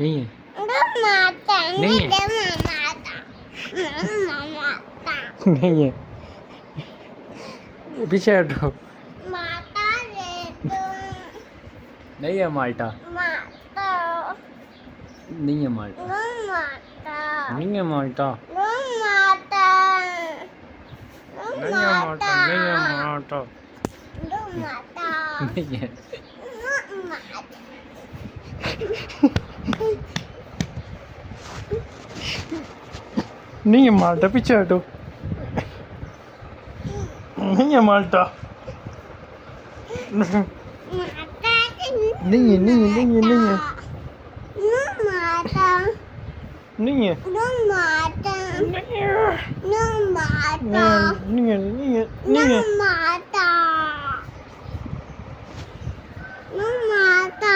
नहीं है माता नहीं है माता नहीं है पीछे हटो माता रे तुम नहीं है माल्टा माता नहीं है माल्टा माता नहीं है माल्टा माता नहीं है माल्टा नहीं है माल्टा माता नहीं है नहीं है माल्टा पीछे हटो नहीं है माल्टा नहीं है नहीं है नहीं है नहीं है माता नहीं है माता नहीं है माता नहीं है नहीं है नहीं है माता माता